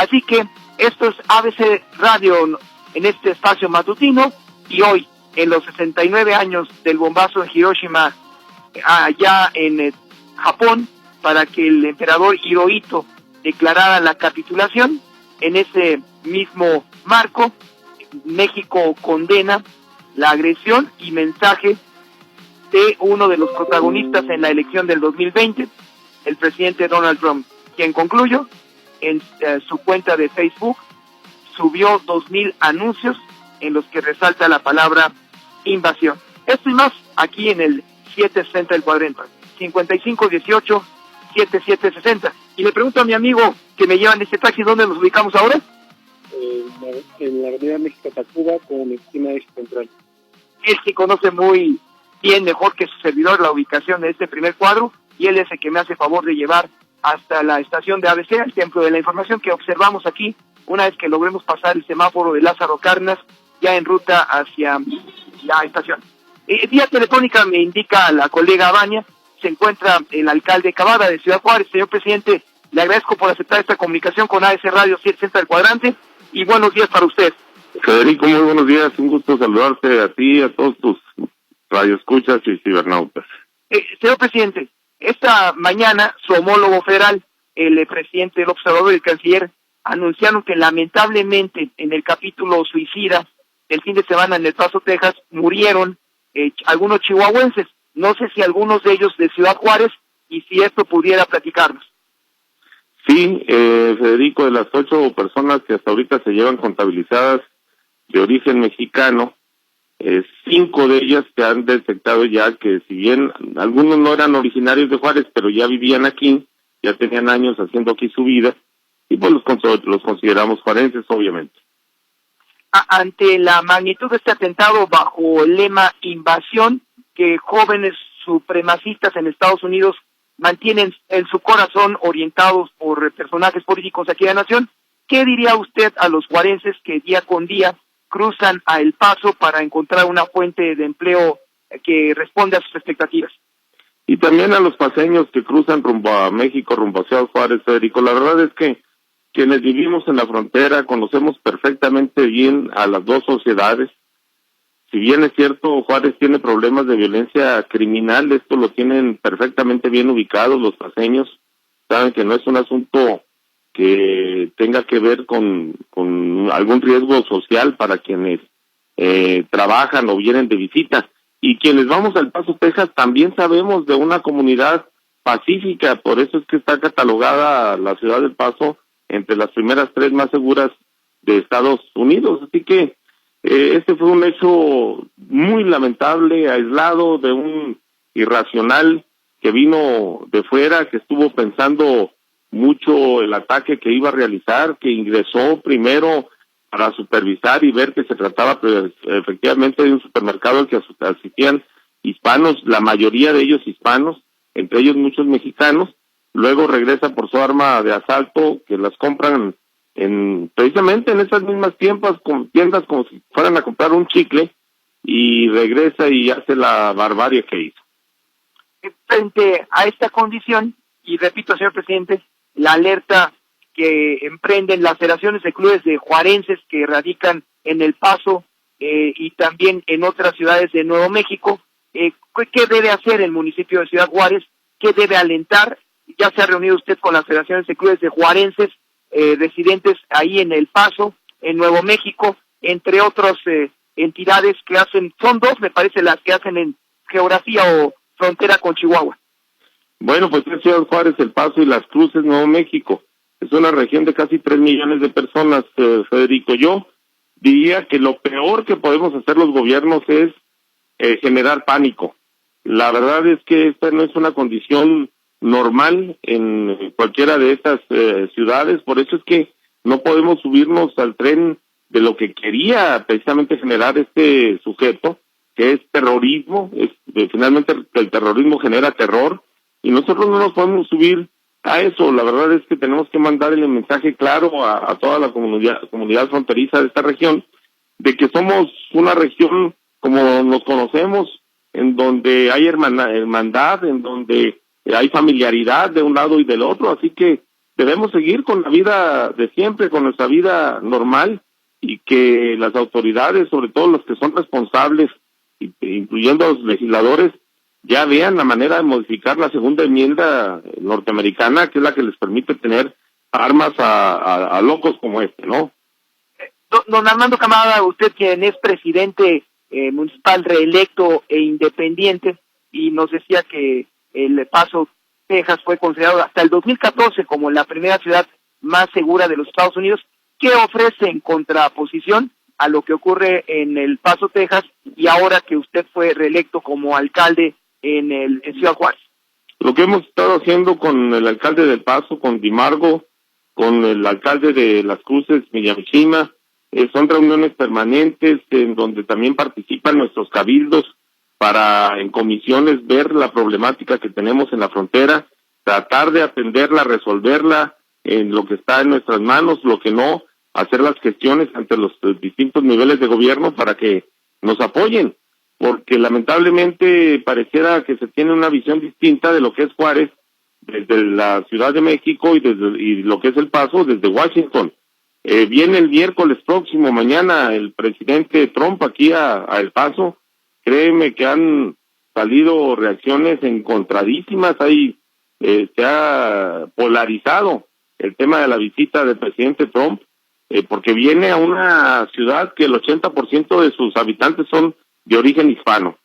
Así que esto es ABC Radio en este espacio matutino, y hoy, en los 69 años del bombazo en Hiroshima, allá en Japón, para que el emperador Hirohito declarara la capitulación, en ese mismo marco, México condena la agresión y mensaje de uno de los protagonistas en la elección del 2020, el presidente Donald Trump, quien, concluyó, en su cuenta de Facebook subió 2,000 anuncios en los que resalta la palabra invasión. Esto y más aquí en el 760 del cuadrante, 5518-7760. Y le pregunto a mi amigo que me lleva en este taxi, ¿dónde nos ubicamos ahora? En la avenida México-Tacuba con esquina de Central. Él sí conoce muy bien, mejor que su servidor, la ubicación de este primer cuadro, y él es el que me hace favor de llevar hasta la estación de ABC, el Templo de la Información, que observamos aquí, una vez que logremos pasar el semáforo de Lázaro Cárdenas, ya en ruta hacia la estación. Vía telefónica me indica la colega Baña, se encuentra el alcalde Cavada de Ciudad Juárez. Señor presidente, le agradezco por aceptar esta comunicación con ABC Radio 760 del cuadrante, y buenos días para usted. Federico, muy buenos días, un gusto saludarte a ti, a todos tus radioescuchas y cibernautas. Señor presidente, esta mañana su homólogo federal, el presidente del Observador y el canciller, anunciaron que lamentablemente en el capítulo suicida del fin de semana en El Paso, Texas, murieron algunos chihuahuenses. No sé si algunos de ellos de Ciudad Juárez, y si esto pudiera platicarnos. Sí, Federico, de las 8 personas que hasta ahorita se llevan contabilizadas de origen mexicano, 5 de ellas se han detectado ya que, si bien algunos no eran originarios de Juárez, pero ya vivían aquí, ya tenían años haciendo aquí su vida, y pues los consideramos juarenses, obviamente. Ante la magnitud de este atentado bajo el lema invasión, que jóvenes supremacistas en Estados Unidos mantienen en su corazón, orientados por personajes políticos aquí de la nación, ¿qué diría usted a los juarenses que día con día cruzan a El Paso para encontrar una fuente de empleo que responde a sus expectativas? Y también a los paseños que cruzan rumbo a México, rumbo a Ciudad Juárez, Federico. La verdad es que quienes vivimos en la frontera conocemos perfectamente bien a las dos sociedades. Si bien es cierto, Juárez tiene problemas de violencia criminal, esto lo tienen perfectamente bien ubicados los paseños, saben que no es un asunto que tenga que ver con algún riesgo social para quienes trabajan o vienen de visita. Y quienes vamos al Paso, Texas, también sabemos de una comunidad pacífica, por eso es que está catalogada la ciudad del Paso entre las primeras 3 más seguras de Estados Unidos. Así que este fue un hecho muy lamentable, aislado de un irracional que vino de fuera, que estuvo pensando mucho el ataque que iba a realizar, que ingresó primero para supervisar y ver que se trataba efectivamente de un supermercado al que asistían hispanos, la mayoría de ellos hispanos, entre ellos muchos mexicanos. Luego regresa por su arma de asalto, que las compran precisamente en esas mismas tiendas como si fueran a comprar un chicle, y regresa y hace la barbarie que hizo. Frente a esta condición, y repito, señor presidente, la alerta que emprenden las federaciones de clubes de juarenses que radican en El Paso y también en otras ciudades de Nuevo México, ¿qué debe hacer el municipio de Ciudad Juárez? ¿Qué debe alentar? Ya se ha reunido usted con las federaciones de clubes de juarenses residentes ahí en El Paso, en Nuevo México, entre otras entidades que hacen, son 2, me parece, las que hacen en geografía o frontera con Chihuahua. Bueno, pues es Ciudad Juárez, El Paso y Las Cruces, Nuevo México. Es una región de casi 3 millones de personas, Federico. Yo diría que lo peor que podemos hacer los gobiernos es generar pánico. La verdad es que esta no es una condición normal en cualquiera de estas ciudades, por eso es que no podemos subirnos al tren de lo que quería precisamente generar este sujeto, que es terrorismo. Finalmente el terrorismo genera terror, y nosotros no nos podemos subir a eso. La verdad es que tenemos que mandar el mensaje claro a toda la comunidad fronteriza de esta región, de que somos una región como nos conocemos, en donde hay hermandad, en donde hay familiaridad de un lado y del otro, así que debemos seguir con la vida de siempre, con nuestra vida normal, y que las autoridades, sobre todo los que son responsables, incluyendo a los legisladores, ya vean la manera de modificar la segunda enmienda norteamericana, que es la que les permite tener armas a locos como este, ¿no? Don Armando Camada, usted quien es presidente municipal reelecto e independiente, y nos decía que El Paso, Texas, fue considerado hasta el 2014 como la primera ciudad más segura de los Estados Unidos. ¿Qué ofrece en contraposición a lo que ocurre en El Paso, Texas, y ahora que usted fue reelecto como alcalde en Ciudad Juárez? Lo que hemos estado haciendo con el alcalde del Paso, con Dimargo, con el alcalde de Las Cruces, Miyamishima, son reuniones permanentes en donde también participan nuestros cabildos para en comisiones ver la problemática que tenemos en la frontera, tratar de atenderla, resolverla en lo que está en nuestras manos, lo que no, hacer las gestiones ante los distintos niveles de gobierno para que nos apoyen, porque lamentablemente pareciera que se tiene una visión distinta de lo que es Juárez desde la Ciudad de México y lo que es El Paso desde Washington. Viene el miércoles próximo, mañana, el presidente Trump aquí a El Paso. Créeme que han salido reacciones encontradísimas, ahí se ha polarizado el tema de la visita del presidente Trump, porque viene a una ciudad que el 80% de sus habitantes son de origen hispano.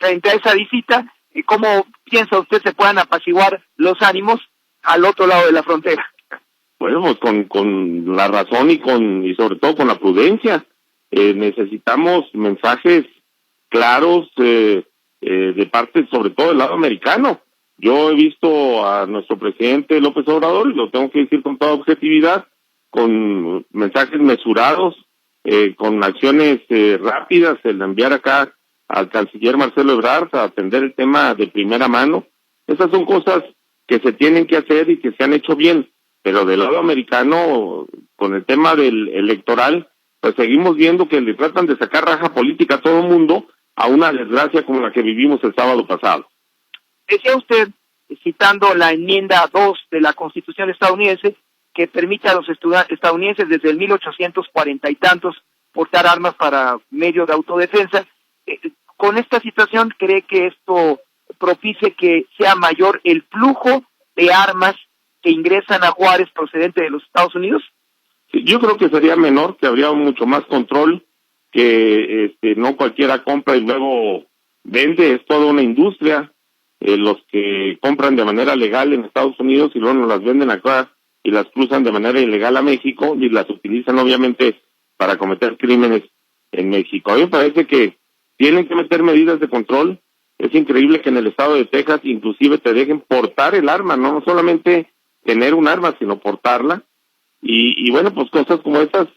Frente a esa visita, ¿cómo piensa usted se puedan apaciguar los ánimos al otro lado de la frontera? Bueno, pues con la razón y sobre todo con la prudencia. Necesitamos mensajes claros de parte, sobre todo del lado americano. Yo he visto a nuestro presidente López Obrador, y lo tengo que decir con toda objetividad, con mensajes mesurados, con acciones rápidas, el enviar acá al canciller Marcelo Ebrard a atender el tema de primera mano. Esas son cosas que se tienen que hacer y que se han hecho bien, pero del lado americano, con el tema del electoral, pues seguimos viendo que le tratan de sacar raja política a todo el mundo a una desgracia como la que vivimos el sábado pasado. Decía usted, citando la enmienda 2 de la Constitución estadounidense, que permite a los estadounidenses desde el 1840 y tantos portar armas para medio de autodefensa. Con esta situación, ¿cree que esto propicie que sea mayor el flujo de armas que ingresan a Juárez procedente de los Estados Unidos? Sí, yo creo que sería menor, que habría mucho más control, que no cualquiera compra y luego vende, es toda una industria. Los que compran de manera legal en Estados Unidos y luego nos las venden acá y las cruzan de manera ilegal a México y las utilizan obviamente para cometer crímenes en México. A mí me parece que tienen que meter medidas de control. Es increíble que en el estado de Texas inclusive te dejen portar el arma, no solamente tener un arma, sino portarla. Y bueno, pues cosas como estas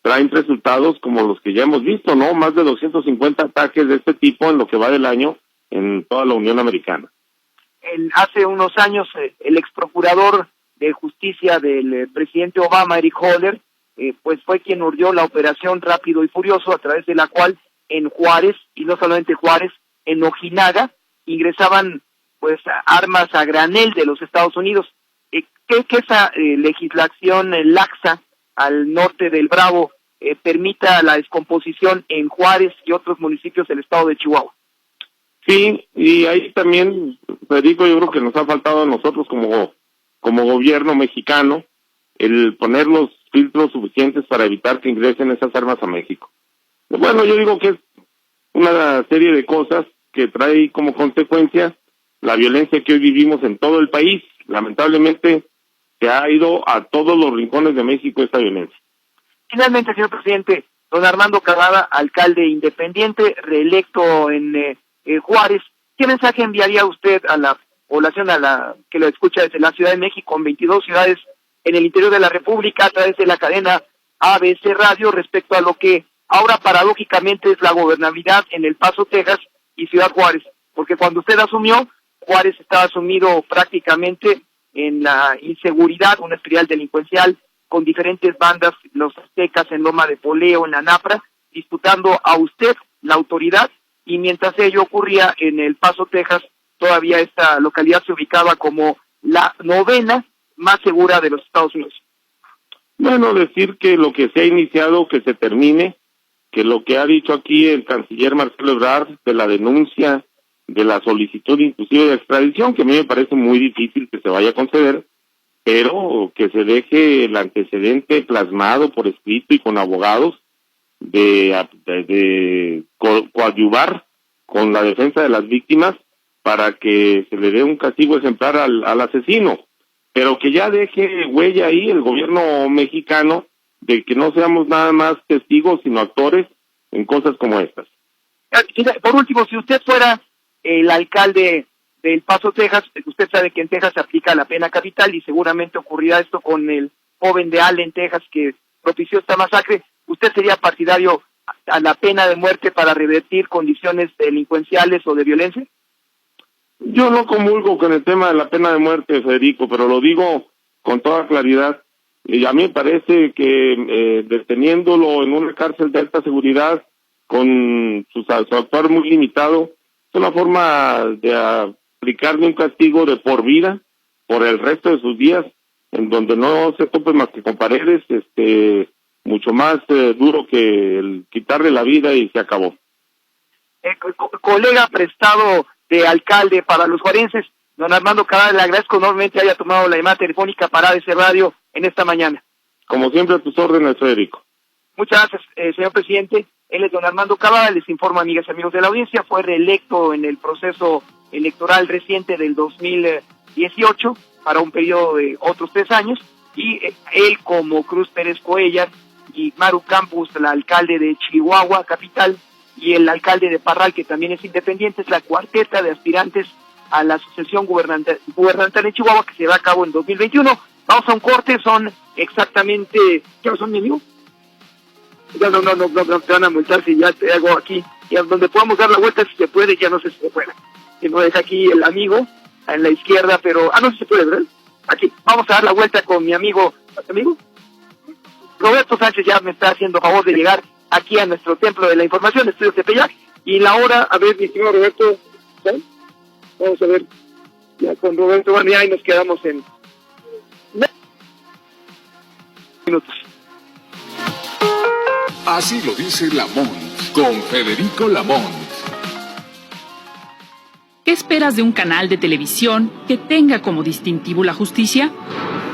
traen resultados como los que ya hemos visto, ¿no? Más de 250 ataques de este tipo en lo que va del año en toda la Unión Americana. Hace unos años, el ex procurador de justicia del presidente Obama, Eric Holder, pues fue quien urdió la operación Rápido y Furioso, a través de la cual en Juárez, y no solamente Juárez, en Ojinaga, ingresaban pues armas a granel de los Estados Unidos. Que esa legislación laxa al norte del Bravo permita la descomposición en Juárez y otros municipios del estado de Chihuahua. Sí, y ahí también, Federico, yo creo que nos ha faltado a nosotros como gobierno mexicano el poner los filtros suficientes para evitar que ingresen esas armas a México. Bueno, yo digo que es una serie de cosas que trae como consecuencia la violencia que hoy vivimos en todo el país. Lamentablemente se ha ido a todos los rincones de México esta violencia. Finalmente, señor presidente, don Armando Camada, alcalde independiente, reelecto en Juárez, ¿qué mensaje enviaría usted a la población que lo escucha desde la Ciudad de México, en 22 ciudades en el interior de la República, a través de la cadena ABC Radio, respecto a lo que ahora paradójicamente es la gobernabilidad en El Paso, Texas y Ciudad Juárez? Porque cuando usted asumió, Juárez estaba sumido prácticamente en la inseguridad, una espiral delincuencial con diferentes bandas, los aztecas en Loma de Poleo, en la Napra, disputando a usted la autoridad, y mientras ello ocurría en El Paso, Texas, todavía esta localidad se ubicaba como la novena más segura de los Estados Unidos. Bueno, decir que lo que se ha iniciado, que se termine, que lo que ha dicho aquí el canciller Marcelo Ebrard de la denuncia, de la solicitud inclusive de extradición, que a mí me parece muy difícil que se vaya a conceder, pero que se deje el antecedente plasmado por escrito y con abogados de coadyuvar con la defensa de las víctimas para que se le dé un castigo ejemplar al asesino, pero que ya deje huella ahí el gobierno mexicano de que no seamos nada más testigos sino actores en cosas como estas. Por último, si usted fuera el alcalde de El Paso, Texas, usted sabe que en Texas se aplica la pena capital y seguramente ocurrirá esto con el joven de Allen, Texas, que propició esta masacre. ¿Usted sería partidario a la pena de muerte para revertir condiciones delincuenciales o de violencia? Yo no comulgo con el tema de la pena de muerte, Federico, pero lo digo con toda claridad. Y a mí me parece que deteniéndolo en una cárcel de alta seguridad con su actuar muy limitado, es una forma de aplicarle un castigo de por vida, por el resto de sus días, en donde no se tope más que con paredes, mucho más duro que el quitarle la vida y se acabó. Colega prestado de alcalde para los juarenses, don Armando Cavada, le agradezco enormemente haya tomado la llamada telefónica para ese radio en esta mañana. Como siempre, a tus órdenes, Federico. Muchas gracias, señor presidente. Él es don Armando Cavada, les informo, amigas y amigos de la audiencia, fue reelecto en el proceso electoral reciente del 2018 para un periodo de otros 3 años, y él, como Cruz Pérez Cuéllar y Maru Campos, el alcalde de Chihuahua capital, y el alcalde de Parral, que también es independiente, es la cuarteta de aspirantes a la sucesión gubernamental en Chihuahua, que se va a cabo en 2021. Vamos a un corte, son exactamente... ¿Qué son, mi amigo? Ya no, te van a multar si ya te hago aquí. Y a donde podamos dar la vuelta, si se puede, ya no sé si se puede. Si no deja aquí el amigo, en la izquierda, pero... no sé si se puede, ¿verdad? Aquí, vamos a dar la vuelta con mi amigo... ¿Amigo? Roberto Sánchez ya me está haciendo favor de llegar aquí a nuestro templo de la información, Estudios Tepeyac, y la hora, a ver, mi estimado Roberto, ¿sabes? Vamos a ver, ya con Roberto, bueno, ya ahí nos quedamos en minutos. Así lo dice Lamont, con Federico Lamont. ¿Qué esperas de un canal de televisión que tenga como distintivo la justicia?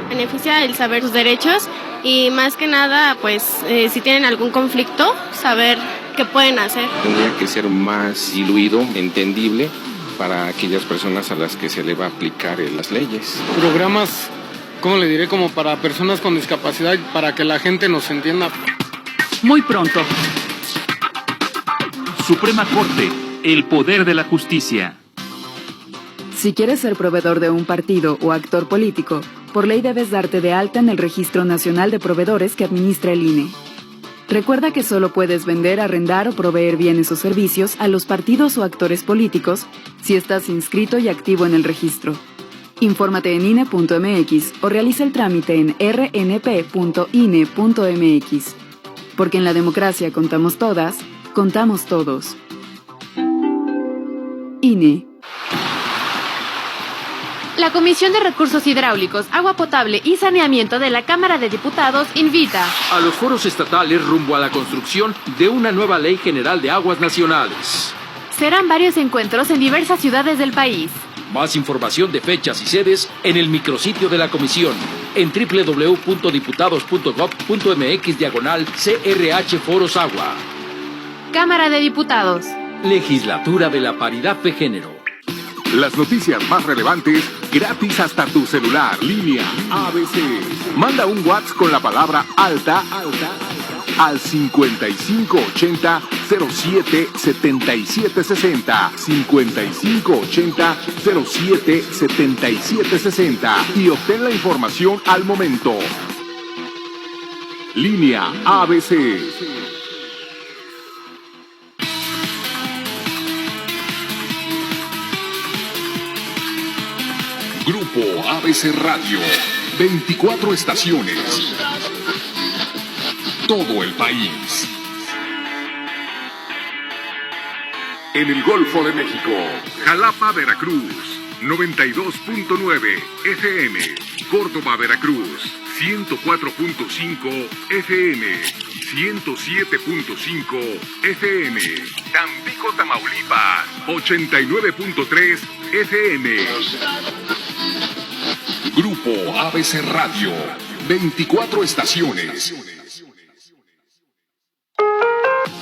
Beneficia el saber sus derechos y más que nada, pues, si tienen algún conflicto, saber qué pueden hacer. Tendría que ser más diluido, entendible para aquellas personas a las que se le va a aplicar las leyes. Programas, ¿cómo le diré? Como para personas con discapacidad, para que la gente nos entienda. Muy pronto. Suprema Corte, el poder de la justicia. Si quieres ser proveedor de un partido o actor político, por ley debes darte de alta en el Registro Nacional de Proveedores que administra el INE. Recuerda que solo puedes vender, arrendar o proveer bienes o servicios a los partidos o actores políticos si estás inscrito y activo en el registro. Infórmate en INE.mx o realiza el trámite en rnp.ine.mx. Porque en la democracia contamos todas, contamos todos. INE. La Comisión de Recursos Hidráulicos, Agua Potable y Saneamiento de la Cámara de Diputados invita a los foros estatales rumbo a la construcción de una nueva Ley General de Aguas Nacionales. Serán varios encuentros en diversas ciudades del país. Más información de fechas y sedes en el micrositio de la comisión en www.diputados.gov.mx/CRH Foros Agua. Cámara de Diputados. Legislatura de la Paridad de Género. Las noticias más relevantes gratis hasta tu celular. Línea ABC. Manda un WhatsApp con la palabra alta al 5580 07 7760 5580 07 7760 y obtén la información al momento. Línea ABC. Grupo ABC Radio, 24 estaciones, todo el país. En el Golfo de México, Jalapa, Veracruz, 92.9 FM, Córdoba, Veracruz, 104.5 FM, 107.5 FM, Tampico, Tamaulipas, 89.3 FM. Grupo ABC Radio, 24 estaciones.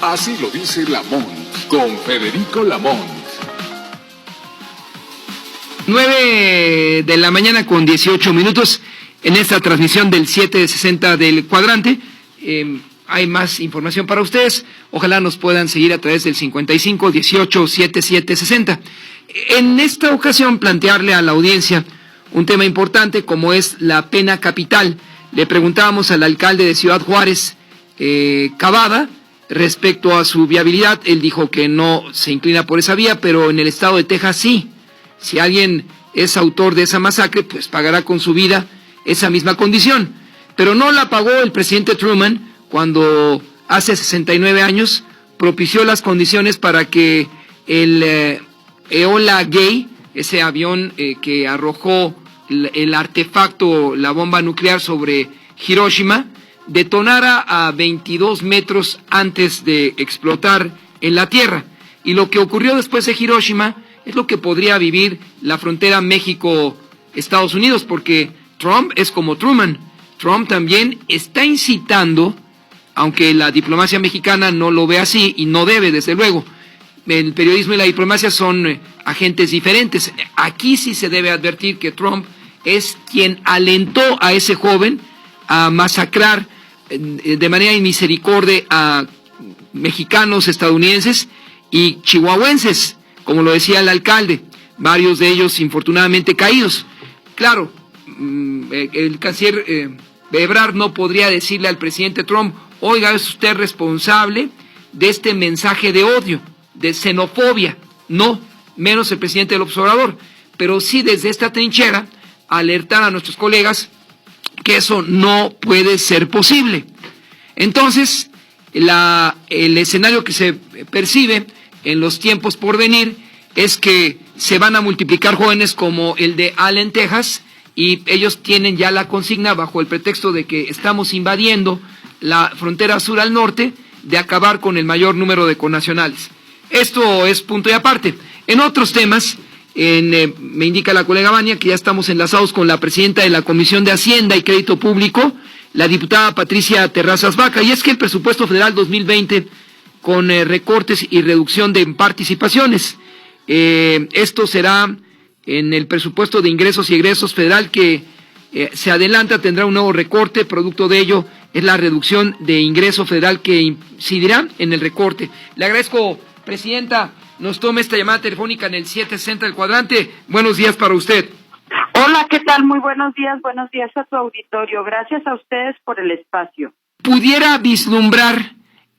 Así lo dice Lamont, con Federico Lamont. 9 de la mañana con 18 minutos en esta transmisión del 760 del Cuadrante. Hay más información para ustedes. Ojalá nos puedan seguir a través del 55 18 77 60. En esta ocasión plantearle a la audiencia un tema importante como es la pena capital. Le preguntábamos al alcalde de Ciudad Juárez, Cavada, respecto a su viabilidad. Él dijo que no se inclina por esa vía, pero en el estado de Texas sí. Si alguien es autor de esa masacre, pues pagará con su vida esa misma condición. Pero no la pagó el presidente Truman cuando hace 69 años propició las condiciones para que el Enola Gay, ese avión que arrojó el artefacto, la bomba nuclear sobre Hiroshima, detonara a 22 metros antes de explotar en la Tierra. Y lo que ocurrió después de Hiroshima es lo que podría vivir la frontera México-Estados Unidos, porque Trump es como Truman. Trump también está incitando, aunque la diplomacia mexicana no lo ve así, y no debe, desde luego. El periodismo y la diplomacia son agentes diferentes. Aquí sí se debe advertir que Trump es quien alentó a ese joven a masacrar de manera inmisericordia a mexicanos, estadounidenses y chihuahuenses, como lo decía el alcalde, varios de ellos infortunadamente caídos. Claro, el canciller Ebrard no podría decirle al presidente Trump, oiga, es usted responsable de este mensaje de odio, de xenofobia, no, menos el presidente López Obrador, pero sí desde esta trinchera alertar a nuestros colegas que eso no puede ser posible. Entonces, el escenario que se percibe en los tiempos por venir es que se van a multiplicar jóvenes como el de Allen, Texas, y ellos tienen ya la consigna bajo el pretexto de que estamos invadiendo la frontera sur al norte, de acabar con el mayor número de connacionales. Esto es punto y aparte. En otros temas, me indica la colega Vania que ya estamos enlazados con la presidenta de la Comisión de Hacienda y Crédito Público, la diputada Patricia Terrazas Vaca, y es que el presupuesto federal 2020 con recortes y reducción de participaciones. Esto será en el presupuesto de ingresos y egresos federal que se adelanta, tendrá un nuevo recorte, producto de ello es la reducción de ingreso federal que incidirá en el recorte. Le agradezco, presidenta, nos tome esta llamada telefónica en el 760 del Cuadrante. Buenos días para usted. Hola, ¿qué tal? Muy buenos días a tu auditorio. Gracias a ustedes por el espacio. ¿Pudiera vislumbrar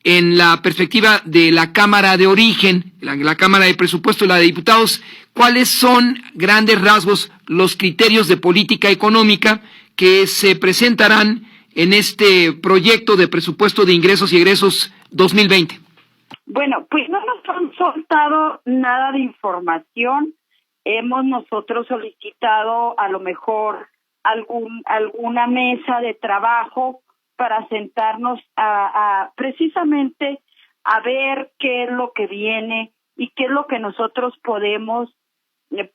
en la perspectiva de la Cámara de Origen, la Cámara de Presupuesto, la de Diputados, cuáles son, grandes rasgos, los criterios de política económica que se presentarán en este proyecto de presupuesto de ingresos y egresos 2020? Bueno, pues no nos han soltado nada de información. Hemos nosotros solicitado a lo mejor alguna mesa de trabajo para sentarnos precisamente a ver qué es lo que viene y qué es lo que nosotros podemos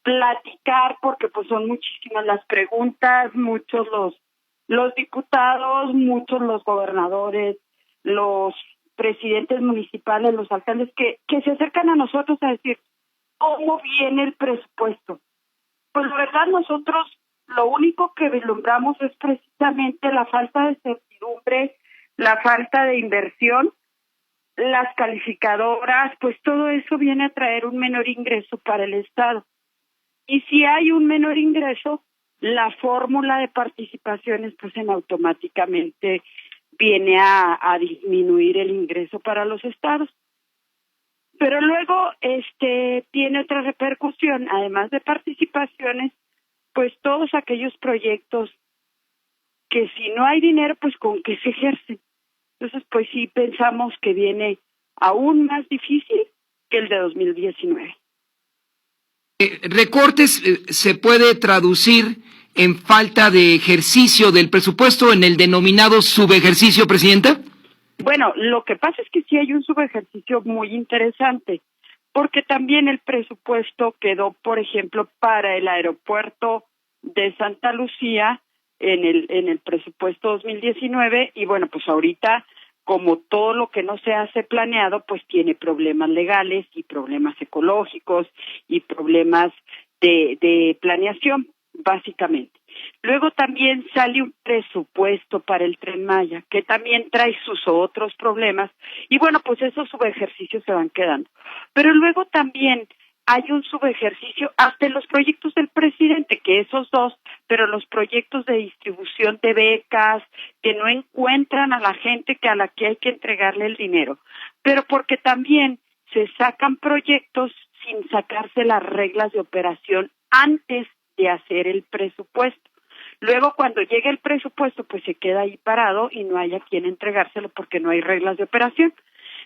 platicar, porque pues son muchísimas las preguntas, muchos los diputados, muchos los gobernadores, los presidentes municipales, los alcaldes que se acercan a nosotros a decir cómo viene el presupuesto. Pues la verdad nosotros lo único que vislumbramos es precisamente la falta de certidumbre, la falta de inversión, las calificadoras, pues todo eso viene a traer un menor ingreso para el Estado. Y si hay un menor ingreso, la fórmula de participaciones pues automáticamente viene a disminuir el ingreso para los estados. Pero luego tiene otra repercusión, además de participaciones, pues todos aquellos proyectos que si no hay dinero, pues con qué se ejercen. Entonces, pues sí pensamos que viene aún más difícil que el de 2019. Recortes se puede traducir en falta de ejercicio del presupuesto, en el denominado subejercicio, Presidenta. Bueno, lo que pasa es que sí hay un subejercicio muy interesante, porque también el presupuesto quedó, por ejemplo, para el aeropuerto de Santa Lucía en el presupuesto 2019, y bueno, pues ahorita, como todo lo que no se hace planeado, pues tiene problemas legales y problemas ecológicos y problemas de planeación, básicamente. Luego también sale un presupuesto para el Tren Maya, que también trae sus otros problemas, y bueno, pues esos subejercicios se van quedando. Pero luego también hay un subejercicio hasta en los proyectos del presidente, que esos dos, pero los proyectos de distribución de becas, que no encuentran a la gente a la que hay que entregarle el dinero, pero porque también se sacan proyectos sin sacarse las reglas de operación antes de hacer el presupuesto. Luego, cuando llega el presupuesto, pues se queda ahí parado y no hay a quien entregárselo porque no hay reglas de operación.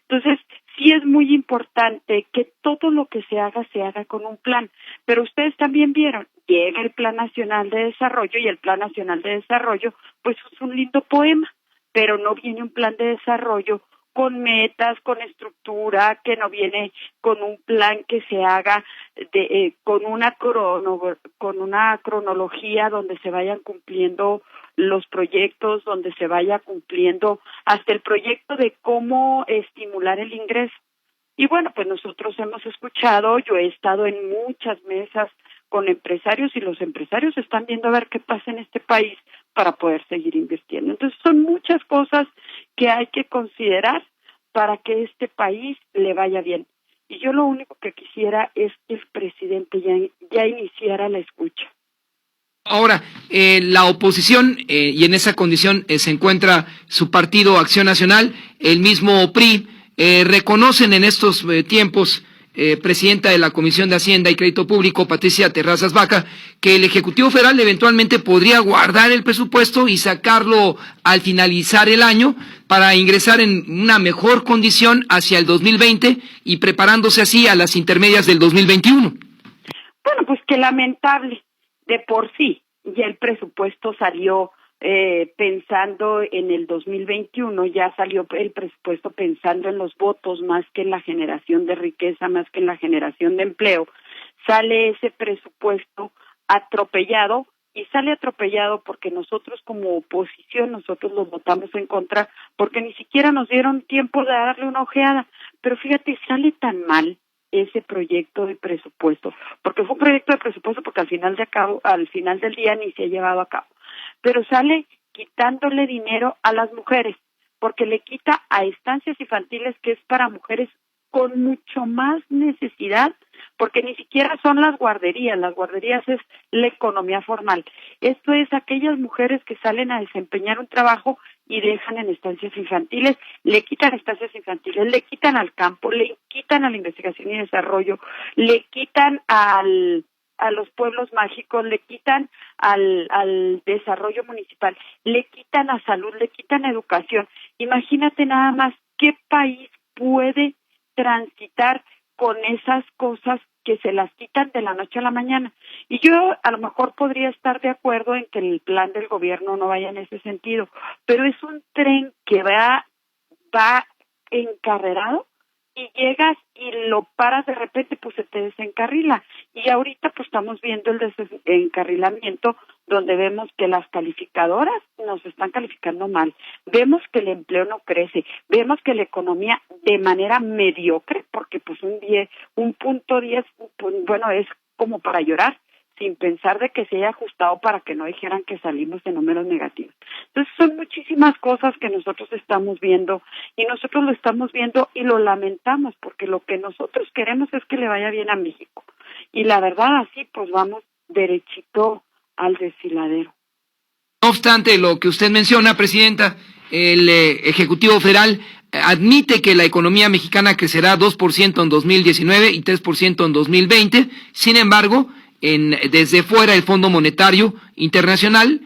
Entonces, sí es muy importante que todo lo que se haga con un plan. Pero ustedes también vieron, llega el Plan Nacional de Desarrollo, y el Plan Nacional de Desarrollo, pues es un lindo poema, pero no viene un plan de desarrollo con metas, con estructura, que no viene con un plan que se haga con una cronología donde se vayan cumpliendo los proyectos, donde se vaya cumpliendo hasta el proyecto de cómo estimular el ingreso. Y bueno, pues nosotros hemos escuchado, yo he estado en muchas mesas con empresarios, y los empresarios están viendo a ver qué pasa en este país para poder seguir invirtiendo. Entonces son muchas cosas que hay que considerar para que este país le vaya bien. Y yo lo único que quisiera es que el presidente ya iniciara la escucha. Ahora, la oposición, y en esa condición se encuentra su partido Acción Nacional, el mismo PRI, reconocen en estos tiempos, presidenta de la Comisión de Hacienda y Crédito Público, Patricia Terrazas Vaca, que el Ejecutivo Federal eventualmente podría guardar el presupuesto y sacarlo al finalizar el año para ingresar en una mejor condición hacia el 2020 y preparándose así a las intermedias del 2021. Bueno, pues qué lamentable. De por sí, ya el presupuesto salió pensando en el 2021, ya salió el presupuesto pensando en los votos más que en la generación de riqueza, más que en la generación de empleo. Sale ese presupuesto atropellado, y sale atropellado porque nosotros como oposición, nosotros lo votamos en contra, porque ni siquiera nos dieron tiempo de darle una ojeada. Pero fíjate, sale tan mal ese proyecto de presupuesto, porque fue un proyecto de presupuesto porque al final del día ni se ha llevado a cabo, pero sale quitándole dinero a las mujeres, porque le quita a estancias infantiles, que es para mujeres con mucho más necesidad, porque ni siquiera son las guarderías es la economía formal. Esto es aquellas mujeres que salen a desempeñar un trabajo y dejan en estancias infantiles, le quitan estancias infantiles, le quitan al campo, le quitan a la investigación y desarrollo, le quitan a los pueblos mágicos, le quitan al desarrollo municipal, le quitan a salud, le quitan a educación. Imagínate nada más qué país puede transitar con esas cosas que se las quitan de la noche a la mañana. Y yo a lo mejor podría estar de acuerdo en que el plan del gobierno no vaya en ese sentido, pero es un tren que va encarrerado, y llegas y lo paras de repente, pues se te desencarrila. Y ahorita pues estamos viendo el desencarrilamiento, donde vemos que las calificadoras nos están calificando mal, vemos que el empleo no crece, vemos que la economía de manera mediocre, porque pues un 0.10, bueno, es como para llorar, sin pensar de que se haya ajustado para que no dijeran que salimos de números negativos. Entonces son muchísimas cosas que nosotros estamos viendo, y nosotros lo estamos viendo y lo lamentamos, porque lo que nosotros queremos es que le vaya bien a México, y la verdad así pues vamos derechito al desfiladero. No obstante lo que usted menciona, Presidenta, el Ejecutivo Federal admite que la economía mexicana crecerá 2% en 2019 y 3% en 2020, sin embargo, desde fuera el Fondo Monetario Internacional,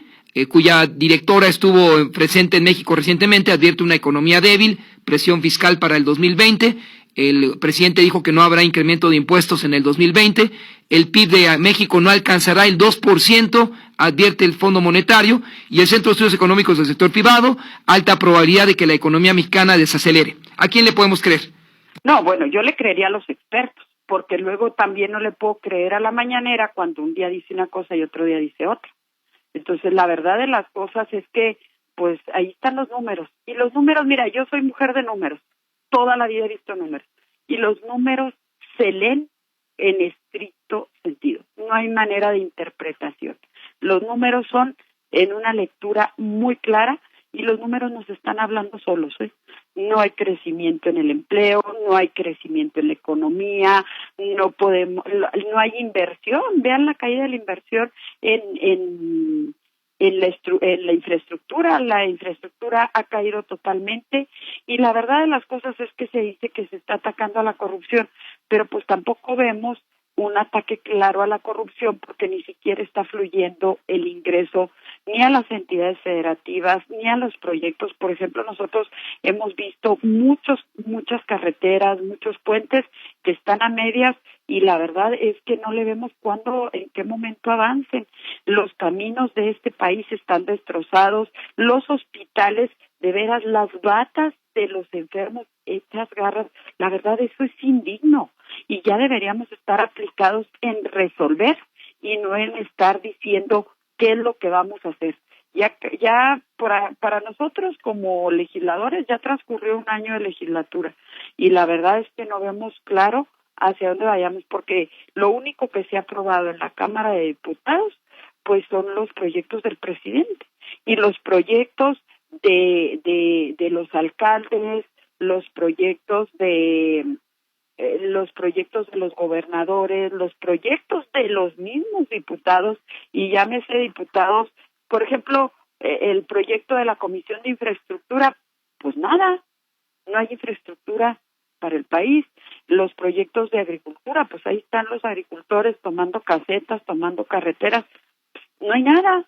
cuya directora estuvo presente en México recientemente, advierte una economía débil, presión fiscal para el 2020. El presidente dijo que no habrá incremento de impuestos en el 2020. El PIB de México no alcanzará el 2%, advierte el Fondo Monetario, y el Centro de Estudios Económicos del Sector Privado, alta probabilidad de que la economía mexicana desacelere. ¿A quién le podemos creer? No, bueno, yo le creería a los expertos, porque luego también no le puedo creer a la mañanera cuando un día dice una cosa y otro día dice otra. Entonces, la verdad de las cosas es que, pues, ahí están los números. Y los números, mira, yo soy mujer de números. Toda la vida he visto números. Y los números se leen en estricto sentido. No hay manera de interpretación. Los números son en una lectura muy clara y los números nos están hablando solos, ¿eh? No hay crecimiento en el empleo, no hay crecimiento en la economía, no hay inversión. Vean la caída de la inversión en la infraestructura. La infraestructura ha caído totalmente y la verdad de las cosas es que se dice que se está atacando a la corrupción, pero pues tampoco vemos un ataque claro a la corrupción porque ni siquiera está fluyendo el ingreso ni a las entidades federativas ni a los proyectos. Por ejemplo, nosotros hemos visto muchas carreteras, muchos puentes que están a medias y la verdad es que no le vemos en qué momento avancen. Los caminos de este país están destrozados, los hospitales, de veras, las batas de los enfermos hechas garras, la verdad eso es indigno y ya deberíamos estar aplicados en resolver y no en estar diciendo qué es lo que vamos a hacer. Ya para nosotros como legisladores ya transcurrió un año de legislatura y la verdad es que no vemos claro hacia dónde vayamos porque lo único que se ha aprobado en la Cámara de Diputados pues son los proyectos del presidente y los proyectos de los alcaldes, los proyectos de los gobernadores, los proyectos de los mismos diputados y llámese diputados, por ejemplo, el proyecto de la Comisión de Infraestructura, pues nada, no hay infraestructura para el país. Los proyectos de agricultura, pues ahí están los agricultores tomando casetas, tomando carreteras, pues no hay nada.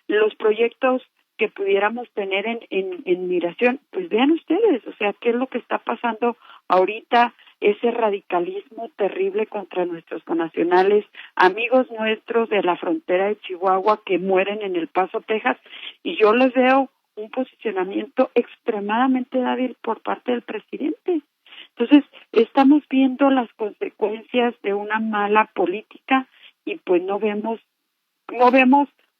Los proyectos que pudiéramos tener en migración, pues vean ustedes, o sea, qué es lo que está pasando ahorita, ese radicalismo terrible contra nuestros connacionales, amigos nuestros de la frontera de Chihuahua que mueren en El Paso, Texas, y yo les veo un posicionamiento extremadamente débil por parte del presidente. Entonces, estamos viendo las consecuencias de una mala política y pues no vemos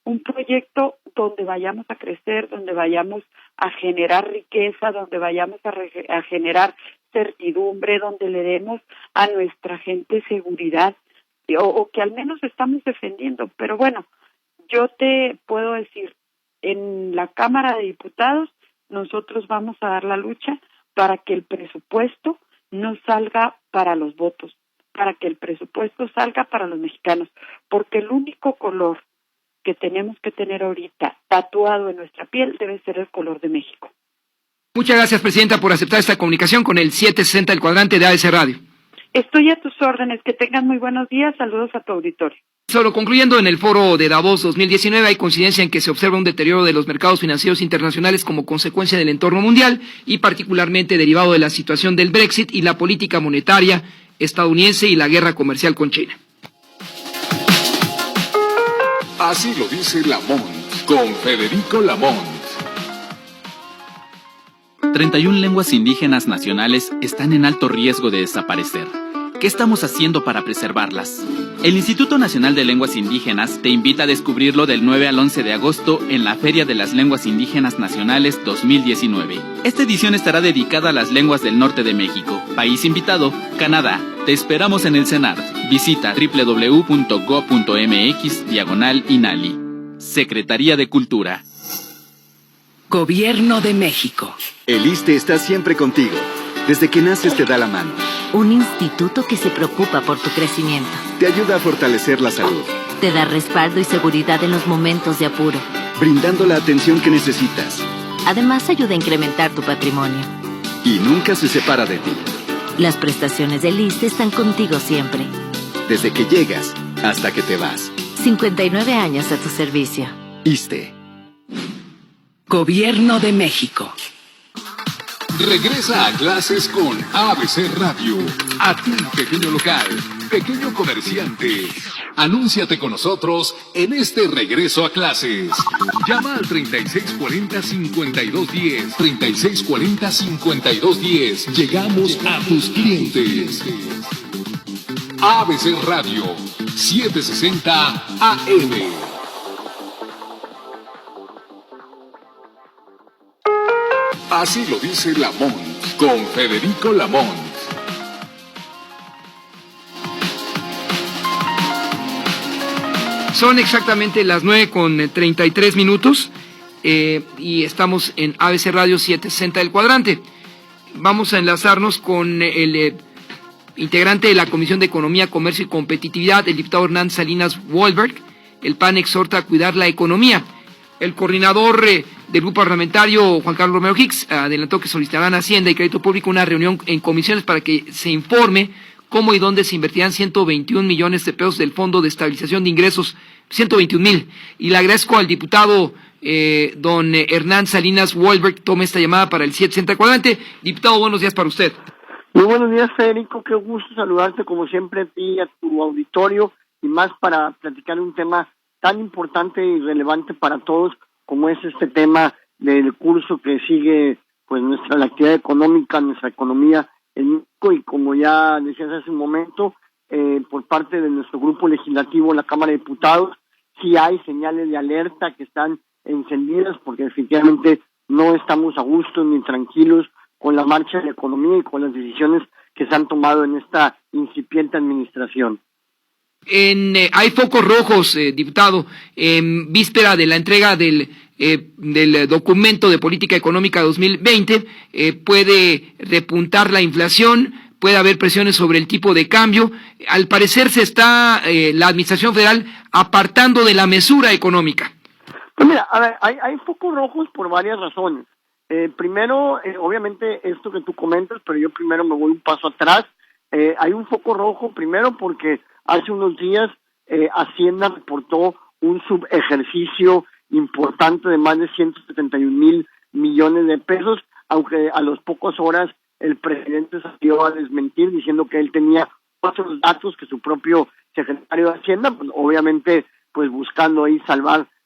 un proyecto donde vayamos a crecer, donde vayamos a generar riqueza, donde vayamos a generar certidumbre, donde le demos a nuestra gente seguridad o que al menos estamos defendiendo. Pero bueno, yo te puedo decir, en la Cámara de Diputados nosotros vamos a dar la lucha para que el presupuesto no salga para los votos, para que el presupuesto salga para los mexicanos, porque el único color que tenemos que tener ahorita tatuado en nuestra piel debe ser el color de México. Muchas gracias, Presidenta, por aceptar esta comunicación con el 760 del cuadrante de ABC Radio. Estoy a tus órdenes, que tengan muy buenos días, saludos a tu auditorio. Solo concluyendo, en el foro de Davos 2019 hay coincidencia en que se observa un deterioro de los mercados financieros internacionales como consecuencia del entorno mundial y particularmente derivado de la situación del Brexit y la política monetaria estadounidense y la guerra comercial con China. Así lo dice Lamont, con Federico Lamont. 31 lenguas indígenas nacionales están en alto riesgo de desaparecer. ¿Qué estamos haciendo para preservarlas? El Instituto Nacional de Lenguas Indígenas te invita a descubrirlo del 9 al 11 de agosto en la Feria de las Lenguas Indígenas Nacionales 2019. Esta edición estará dedicada a las lenguas del norte de México. País invitado, Canadá. Te esperamos en el CENART. Visita www.go.mx/INALI. Secretaría de Cultura. Gobierno de México. El ISSSTE está siempre contigo. Desde que naces te da la mano. Un instituto que se preocupa por tu crecimiento. Te ayuda a fortalecer la salud. Te da respaldo y seguridad en los momentos de apuro. Brindando la atención que necesitas. Además ayuda a incrementar tu patrimonio. Y nunca se separa de ti. Las prestaciones del ISSSTE están contigo siempre. Desde que llegas hasta que te vas. 59 años a tu servicio. ISSSTE. Gobierno de México. Regresa a clases con ABC Radio. A ti, pequeño local, pequeño comerciante. Anúnciate con nosotros en este regreso a clases. Llama al 3640-5210. 3640-5210. Llegamos a tus clientes. ABC Radio, 760 AM. Así lo dice Lamont, con Federico Lamont. Son exactamente las 9:33 y estamos en ABC Radio 760 del Cuadrante. Vamos a enlazarnos con el integrante de la Comisión de Economía, Comercio y Competitividad, el diputado Hernán Salinas Wolberg. El PAN exhorta a cuidar la economía. El coordinador del grupo parlamentario, Juan Carlos Romero Hicks, adelantó que solicitarán a Hacienda y Crédito Público una reunión en comisiones para que se informe cómo y dónde se invertirán 121 millones de pesos del Fondo de Estabilización de Ingresos, 121,000. Y le agradezco al diputado don Hernán Salinas Wolberg, tome esta llamada para el 760 Cuadrante. Diputado, buenos días para usted. Muy buenos días, Federico, qué gusto saludarte como siempre a ti y a tu auditorio, y más para platicar un tema tan importante y relevante para todos como es este tema del curso que sigue pues la actividad económica, nuestra economía en México. Y como ya decías hace un momento, por parte de nuestro grupo legislativo, la Cámara de Diputados, sí hay señales de alerta que están encendidas, porque definitivamente no estamos a gusto ni tranquilos con la marcha de la economía y con las decisiones que se han tomado en esta incipiente administración. Hay focos rojos, diputado, en víspera de la entrega del documento de política económica 2020, puede repuntar la inflación, puede haber presiones sobre el tipo de cambio. Al parecer se está la Administración Federal apartando de la mesura económica. Pues mira, a ver, hay focos rojos por varias razones. Primero, obviamente, esto que tú comentas, pero yo primero me voy un paso atrás. Hay un foco rojo, primero porque hace unos días Hacienda reportó un subejercicio importante de más de 171,000 millones de pesos, aunque a las pocas horas el presidente salió a desmentir diciendo que él tenía otros datos que su propio secretario de Hacienda, pues obviamente pues buscando ahí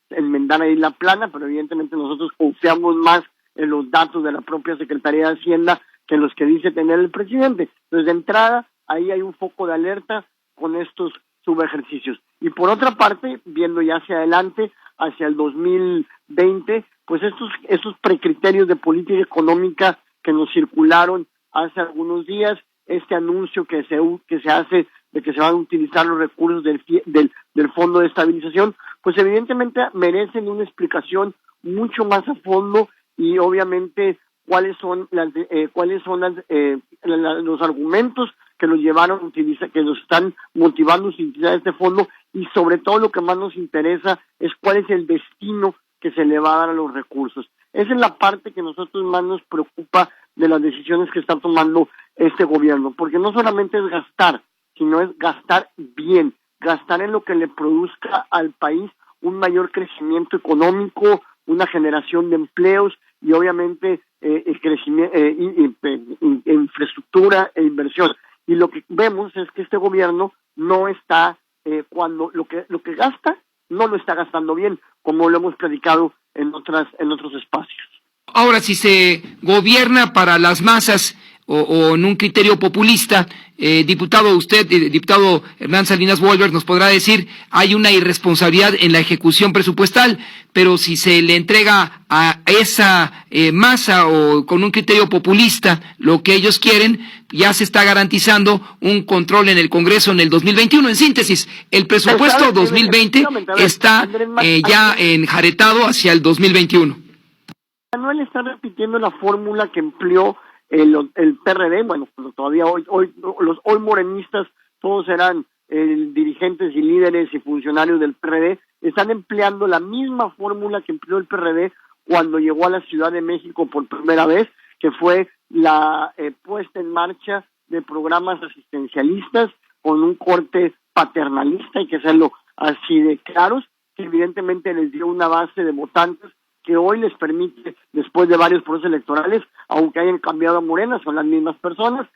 enmendar ahí la plana, pero evidentemente nosotros confiamos más en los datos de la propia Secretaría de Hacienda que los que dice tener el presidente. Entonces, de entrada, ahí hay un foco de alerta con estos subejercicios. Y por otra parte, viendo ya hacia adelante, hacia el 2020, pues estos precriterios de política económica que nos circularon hace algunos días, este anuncio que se hace de que se van a utilizar los recursos del Fondo de Estabilización, pues evidentemente merecen una explicación mucho más a fondo, y obviamente cuáles son los argumentos que los llevaron a utilizar, que los están motivando a utilizar este fondo, y sobre todo lo que más nos interesa es cuál es el destino que se le va a dar a los recursos. Esa es la parte que a nosotros más nos preocupa de las decisiones que está tomando este gobierno, porque no solamente es gastar, sino es gastar bien, gastar en lo que le produzca al país un mayor crecimiento económico, una generación de empleos y obviamente crecimiento, infraestructura e inversión. Y lo que vemos es que este gobierno no está, cuando lo que gasta, no lo está gastando bien, como lo hemos platicado en otros espacios. Ahora, si se gobierna para las masas o en un criterio populista, diputado Hernán Salinas Wolberg nos podrá decir, hay una irresponsabilidad en la ejecución presupuestal, pero si se le entrega a esa masa o con un criterio populista lo que ellos quieren, ya se está garantizando un control en el Congreso en el 2021. En síntesis, el presupuesto 2020 está ya enjaretado hacia el 2021. Manuel está repitiendo la fórmula que empleó el PRD. Bueno, pues todavía los hoy morenistas, todos eran dirigentes y líderes y funcionarios del PRD, están empleando la misma fórmula que empleó el PRD cuando llegó a la Ciudad de México por primera vez, que fue la puesta en marcha de programas asistencialistas con un corte paternalista, hay que hacerlo así de claros, que evidentemente les dio una base de votantes que hoy les permite, después de varios procesos electorales, aunque hayan cambiado a Morena, son las mismas personas,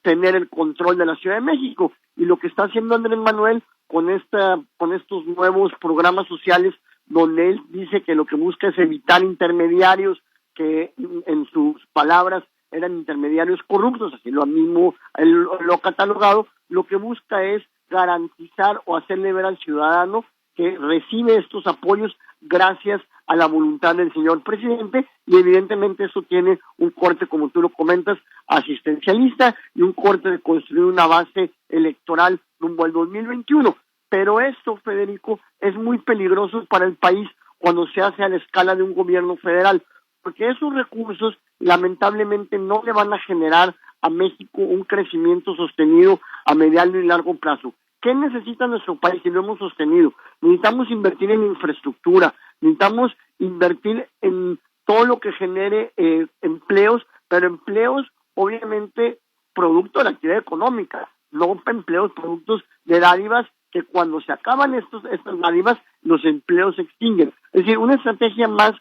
tener el control de la Ciudad de México. Y lo que está haciendo Andrés Manuel con estos nuevos programas sociales, donde él dice que lo que busca es evitar intermediarios que en sus palabras eran intermediarios corruptos, así lo mismo él lo ha catalogado, lo que busca es garantizar o hacerle ver al ciudadano que recibe estos apoyos gracias a la voluntad del señor presidente, y evidentemente eso tiene un corte, como tú lo comentas, asistencialista, y un corte de construir una base electoral rumbo al 2021. Pero esto, Federico, es muy peligroso para el país cuando se hace a la escala de un gobierno federal, porque esos recursos lamentablemente no le van a generar a México un crecimiento sostenido a mediano y largo plazo. ¿Qué necesita nuestro país? Y lo hemos sostenido. Necesitamos invertir en infraestructura, necesitamos invertir en todo lo que genere empleos, pero empleos obviamente producto de la actividad económica, no empleos productos de dádivas, que cuando se acaban estas dádivas, los empleos se extinguen. Es decir, una estrategia más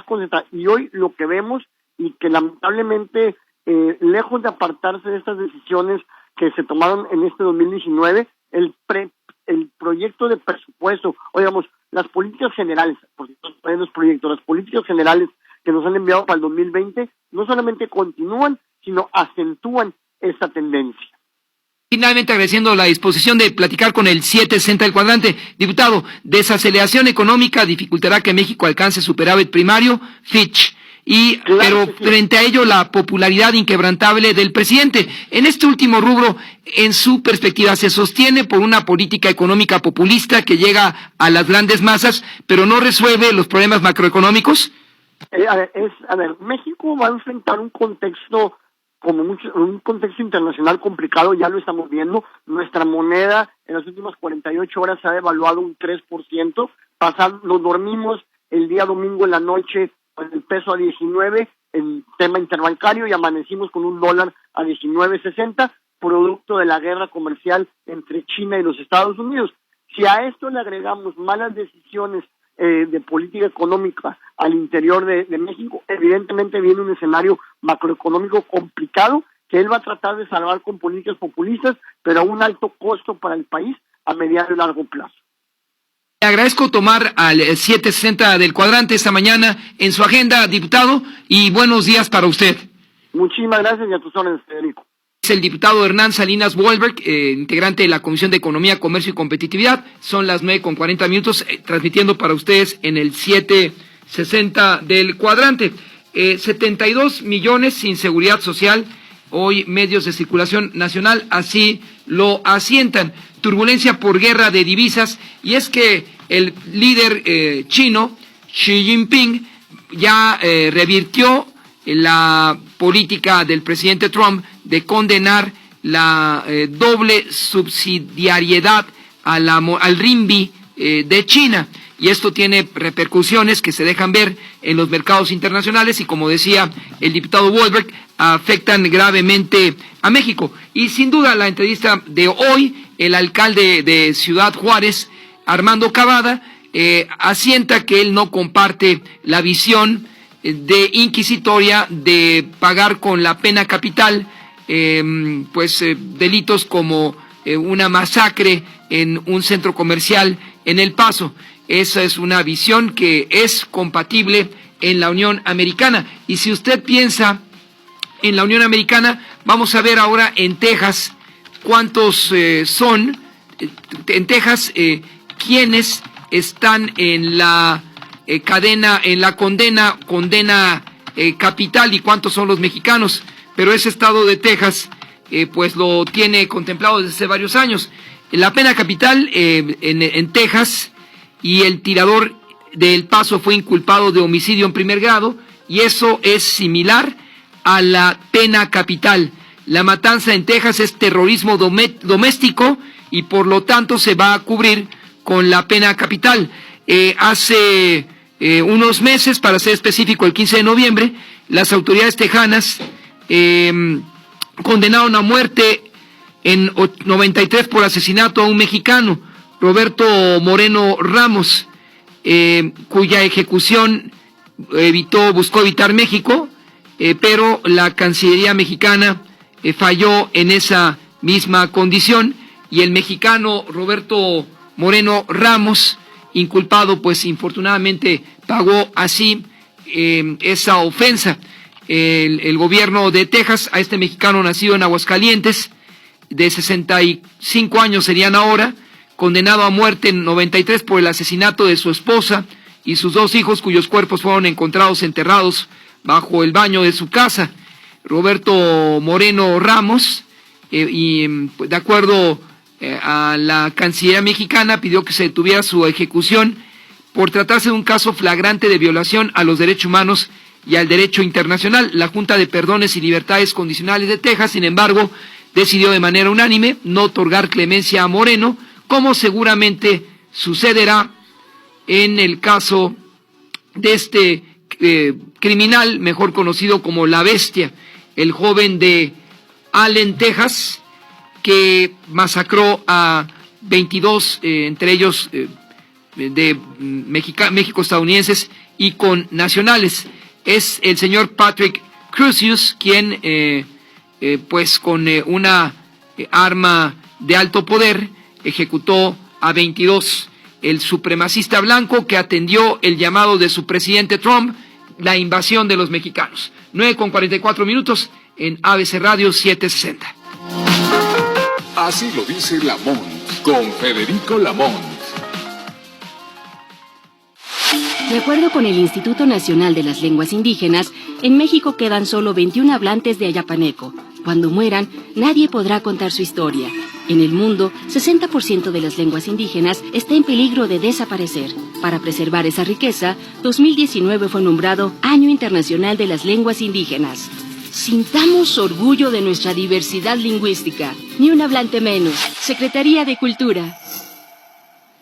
concentrada. Y hoy lo que vemos, y que lamentablemente, lejos de apartarse de estas decisiones que se tomaron en este 2019, el proyecto de presupuesto, o digamos, las políticas generales, las políticas generales que nos han enviado para el 2020, no solamente continúan, sino acentúan esta tendencia. Finalmente, agradeciendo la disposición de platicar con el 760 del cuadrante. Diputado, desaceleración económica dificultará que México alcance superávit primario, Fitch. Pero frente a ello, la popularidad inquebrantable del presidente. En este último rubro, en su perspectiva, ¿se sostiene por una política económica populista que llega a las grandes masas, pero no resuelve los problemas macroeconómicos? México va a enfrentar un contexto un contexto internacional complicado, ya lo estamos viendo. Nuestra moneda en las últimas 48 horas se ha devaluado un 3%, nos dormimos el día domingo en la noche con el peso a 19 en tema interbancario y amanecimos con un dólar a 19.60, producto de la guerra comercial entre China y los Estados Unidos. Si a esto le agregamos malas decisiones de política económica al interior de México, evidentemente viene un escenario macroeconómico complicado que él va a tratar de salvar con políticas populistas, pero a un alto costo para el país a mediano y largo plazo. Le agradezco tomar al 760 del cuadrante esta mañana en su agenda, diputado, y buenos días para usted. Muchísimas gracias y a tus órdenes, Federico. Es el diputado Hernán Salinas Wolberg, integrante de la Comisión de Economía, Comercio y Competitividad. Son las 9:40, transmitiendo para ustedes en el 760 del cuadrante. 72 millones sin seguridad social, hoy medios de circulación nacional así lo asientan. Turbulencia por guerra de divisas, y es que el líder chino, Xi Jinping, ya revirtió la política del presidente Trump de condenar la doble subsidiariedad al renminbi de China, y esto tiene repercusiones que se dejan ver en los mercados internacionales y, como decía el diputado Wolberg, afectan gravemente a México. Y sin duda la entrevista de hoy, el alcalde de Ciudad Juárez, Armando Cavada, asienta que él no comparte la visión de inquisitoria de pagar con la pena capital delitos como una masacre en un centro comercial en El Paso. Esa es una visión que es compatible en la Unión Americana. Y si usted piensa en la Unión Americana, vamos a ver ahora en Texas cuántos son, en Texas, quiénes están en la cadena, en la condena capital, y cuántos son los mexicanos. Pero ese estado de Texas pues lo tiene contemplado desde hace varios años. La pena capital en Texas, y el tirador de El Paso fue inculpado de homicidio en primer grado, y eso es similar a la pena capital. La matanza en Texas es terrorismo doméstico y por lo tanto se va a cubrir con la pena capital. Hace unos meses, para ser específico, el 15 de noviembre, las autoridades tejanas condenaron a muerte en 93 por asesinato a un mexicano, Roberto Moreno Ramos, cuya ejecución buscó evitar México, pero la Cancillería mexicana falló en esa misma condición, y el mexicano Roberto Moreno Ramos, inculpado, pues infortunadamente pagó así esa ofensa. El gobierno de Texas, a este mexicano nacido en Aguascalientes, de 65 años serían ahora, condenado a muerte en 93 por el asesinato de su esposa y sus 2 hijos, cuyos cuerpos fueron encontrados enterrados bajo el baño de su casa. Roberto Moreno Ramos, de acuerdo a la Cancillería mexicana, pidió que se detuviera su ejecución por tratarse de un caso flagrante de violación a los derechos humanos y al derecho internacional. La Junta de Perdones y Libertades Condicionales de Texas, sin embargo, decidió de manera unánime no otorgar clemencia a Moreno, como seguramente sucederá en el caso de este criminal, mejor conocido como La Bestia, el joven de Allen, Texas, que masacró a 22, entre ellos de México-estadounidenses y con nacionales. Es el señor Patrick Crusius quien, pues con una arma de alto poder, ejecutó a 22. El supremacista blanco que atendió el llamado de su presidente Trump, la invasión de los mexicanos. 9:44 en ABC Radio 760. Así lo dice Lamont, con Federico Lamont. De acuerdo con el Instituto Nacional de las Lenguas Indígenas, en México quedan solo 21 hablantes de ayapaneco. Cuando mueran, nadie podrá contar su historia. En el mundo, 60% de las lenguas indígenas está en peligro de desaparecer. Para preservar esa riqueza, 2019 fue nombrado Año Internacional de las Lenguas Indígenas. Sintamos orgullo de nuestra diversidad lingüística. Ni un hablante menos. Secretaría de Cultura.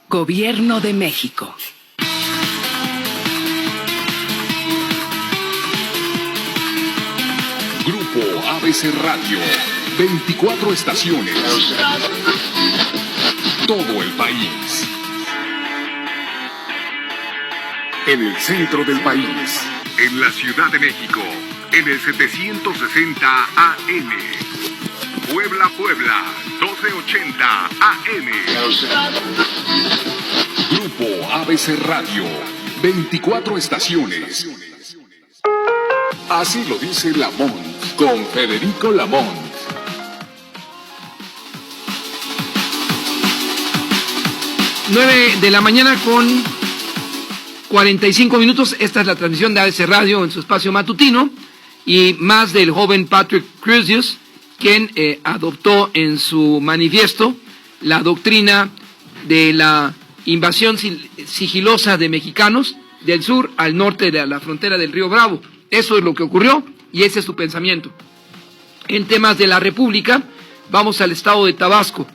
Gobierno de México. Grupo ABC Radio. 24 estaciones. Todo el país. En el centro del país. En la Ciudad de México. En el 760 AM. Puebla, 1280 AM. Grupo ABC Radio. 24 estaciones. Así lo dice Lamont, con Federico Lamont. Nueve de la mañana con 45 minutos. Esta es la transmisión de ABC Radio en su espacio matutino, y más del joven Patrick Crusius, quien adoptó en su manifiesto la doctrina de la invasión sigilosa de mexicanos del sur al norte de la frontera del Río Bravo. Eso es lo que ocurrió y ese es su pensamiento. En temas de la República, vamos al estado de Tabasco.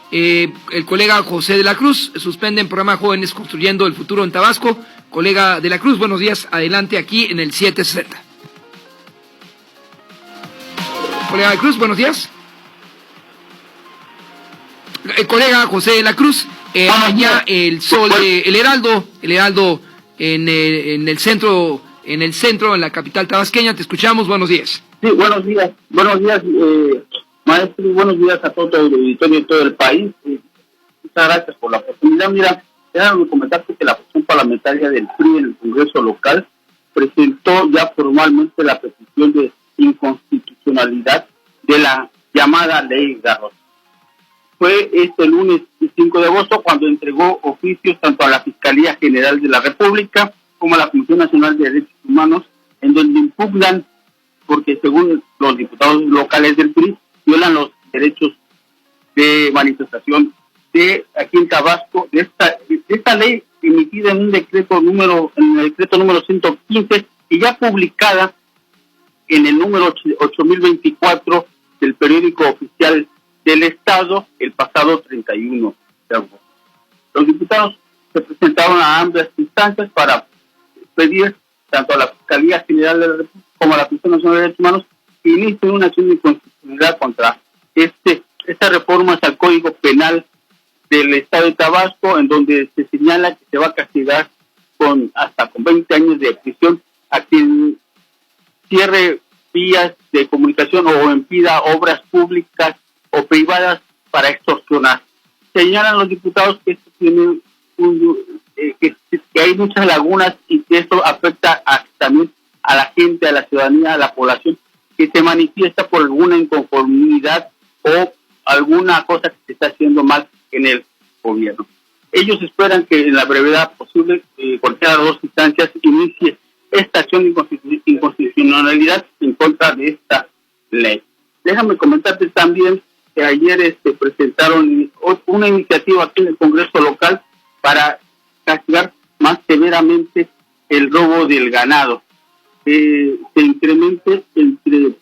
El colega José de la Cruz suspende el programa Jóvenes Construyendo el Futuro en Tabasco. Colega de la Cruz, buenos días, adelante aquí en el 760. Colega de Cruz, buenos días. Colega José de la Cruz, allá el sol, el Heraldo en el centro, en la capital tabasqueña, te escuchamos, buenos días. Sí, buenos días, maestro, y buenos días a todo el auditorio de todo el país. Muchas gracias por la oportunidad. Mira, déjame comentarte que la fracción parlamentaria del PRI en el Congreso local presentó ya formalmente la petición de inconstitucionalidad de la llamada Ley Garros. Fue este lunes 5 de agosto cuando entregó oficios tanto a la Fiscalía General de la República como a la Comisión Nacional de Derechos Humanos, en donde impugnan, porque según los diputados locales del PRI, violan los derechos de manifestación de aquí en Tabasco, de esta ley emitida en el decreto número 115 y ya publicada en el número 8024 del periódico oficial del Estado el pasado 31 de agosto. Los diputados se presentaron a ambas instancias para pedir tanto a la Fiscalía General de la República como a la Comisión Nacional de Derechos Humanos que inicien una acción de inconstitucionalidad contra estas reformas al Código Penal del Estado de Tabasco, en donde se señala que se va a castigar hasta con 20 años de prisión a quien cierre vías de comunicación o impida obras públicas o privadas para extorsionar. Señalan los diputados que esto tiene que hay muchas lagunas y que esto afecta también a la gente, a la ciudadanía, a la población, que se manifiesta por alguna inconformidad o alguna cosa que se está haciendo mal en el gobierno. Ellos esperan que en la brevedad posible, cualquiera de las dos instancias inicie esta acción de inconstitucionalidad en contra de esta ley. Déjame comentarte también que ayer presentaron una iniciativa aquí en el Congreso local para castigar más severamente el robo del ganado. Se incremente entre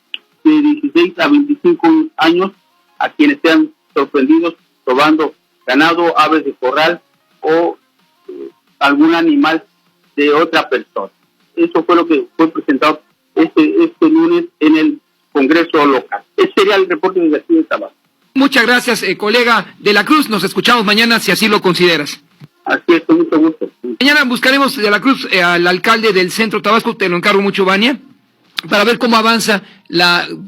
de 16 a 25 años a quienes sean sorprendidos robando ganado, aves de corral o algún animal de otra persona. Eso fue lo que fue presentado este lunes en el Congreso local. Ese sería el reporte de aquí de Tabasco. Muchas gracias, colega de la Cruz. Nos escuchamos mañana si así lo consideras. Así es, con mucho gusto. Mañana buscaremos de la Cruz al alcalde del Centro Tabasco, te lo encargo mucho, Vania, para ver cómo avanza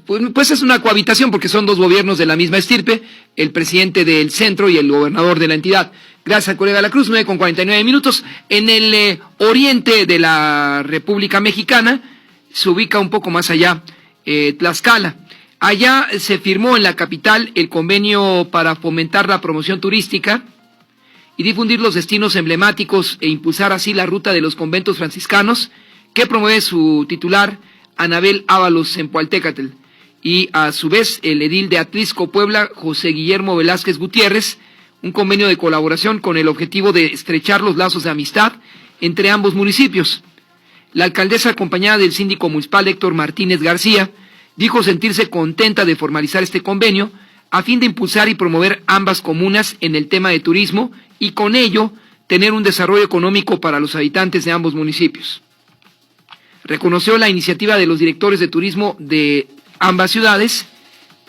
pues es una cohabitación porque son dos gobiernos de la misma estirpe, el presidente del centro y el gobernador de la entidad. Gracias al colega de la Cruz, 9:49. En el oriente de la República Mexicana se ubica un poco más allá Tlaxcala. Allá se firmó en la capital el convenio para fomentar la promoción turística y difundir los destinos emblemáticos e impulsar así la ruta de los conventos franciscanos que promueve su titular Anabel Ábalos Zempoaltécatl, y a su vez el edil de Atlisco, Puebla, José Guillermo Velázquez Gutiérrez, un convenio de colaboración con el objetivo de estrechar los lazos de amistad entre ambos municipios. La alcaldesa, acompañada del síndico municipal Héctor Martínez García, dijo sentirse contenta de formalizar este convenio a fin de impulsar y promover ambas comunas en el tema de turismo y con ello tener un desarrollo económico para los habitantes de ambos municipios. Reconoció la iniciativa de los directores de turismo de ambas ciudades,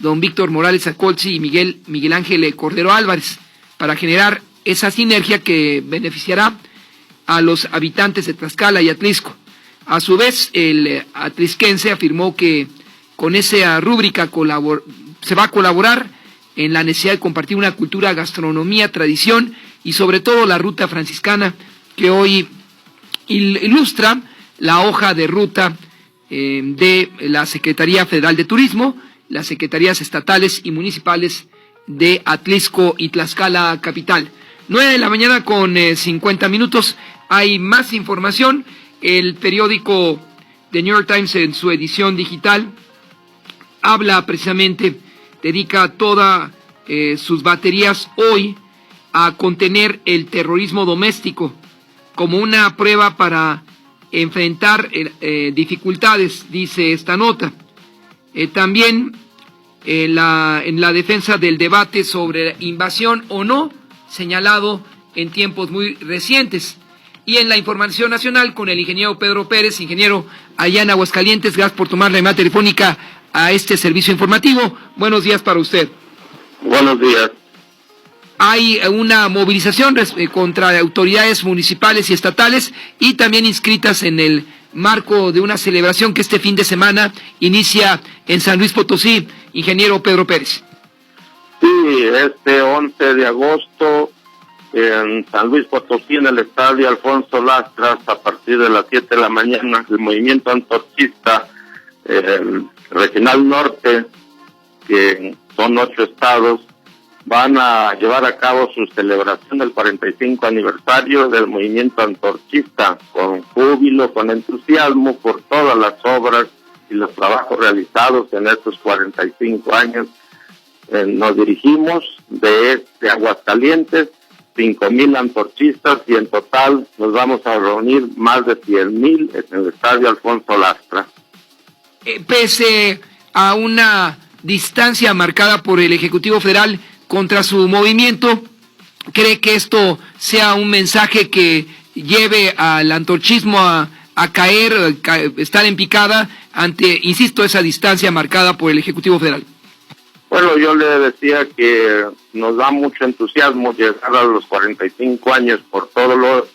don Víctor Morales Acolzi y Miguel Ángel Cordero Álvarez, para generar esa sinergia que beneficiará a los habitantes de Tlaxcala y Atlisco. A su vez, el atlisquense afirmó que con esa rúbrica se va a colaborar en la necesidad de compartir una cultura, gastronomía, tradición y sobre todo la ruta franciscana que hoy ilustra la hoja de ruta de la Secretaría Federal de Turismo, las secretarías estatales y municipales de Atlisco y Tlaxcala capital. 9:50. Hay más información. El periódico The New York Times en su edición digital habla precisamente, dedica todas sus baterías hoy a contener el terrorismo doméstico como una prueba para enfrentar dificultades, dice esta nota. También en la defensa del debate sobre invasión o no, señalado en tiempos muy recientes. Y en la información nacional con el ingeniero Pedro Pérez, ingeniero allá en Aguascalientes, gracias por tomar la llamada telefónica a este servicio informativo. Buenos días para usted. Buenos días. Hay una movilización contra autoridades municipales y estatales y también inscritas en el marco de una celebración que este fin de semana inicia en San Luis Potosí, ingeniero Pedro Pérez. Sí, este 11 de agosto en San Luis Potosí, en el estadio Alfonso Lastras, a partir de las 7 de la mañana, el movimiento antorchista regional norte, que son 8 estados, van a llevar a cabo su celebración del 45 aniversario del movimiento antorchista, con júbilo, con entusiasmo por todas las obras y los trabajos realizados en estos 45 años. Nos dirigimos de Aguascalientes, 5,000 antorchistas, y en total nos vamos a reunir más de 100,000 en el estadio Alfonso Lastra. Pese a una distancia marcada por el Ejecutivo Federal contra su movimiento, ¿cree que esto sea un mensaje que lleve al antorchismo a caer, estar en picada ante, insisto, esa distancia marcada por el Ejecutivo Federal? Bueno, yo le decía que nos da mucho entusiasmo llegar a los 45 años por todo lo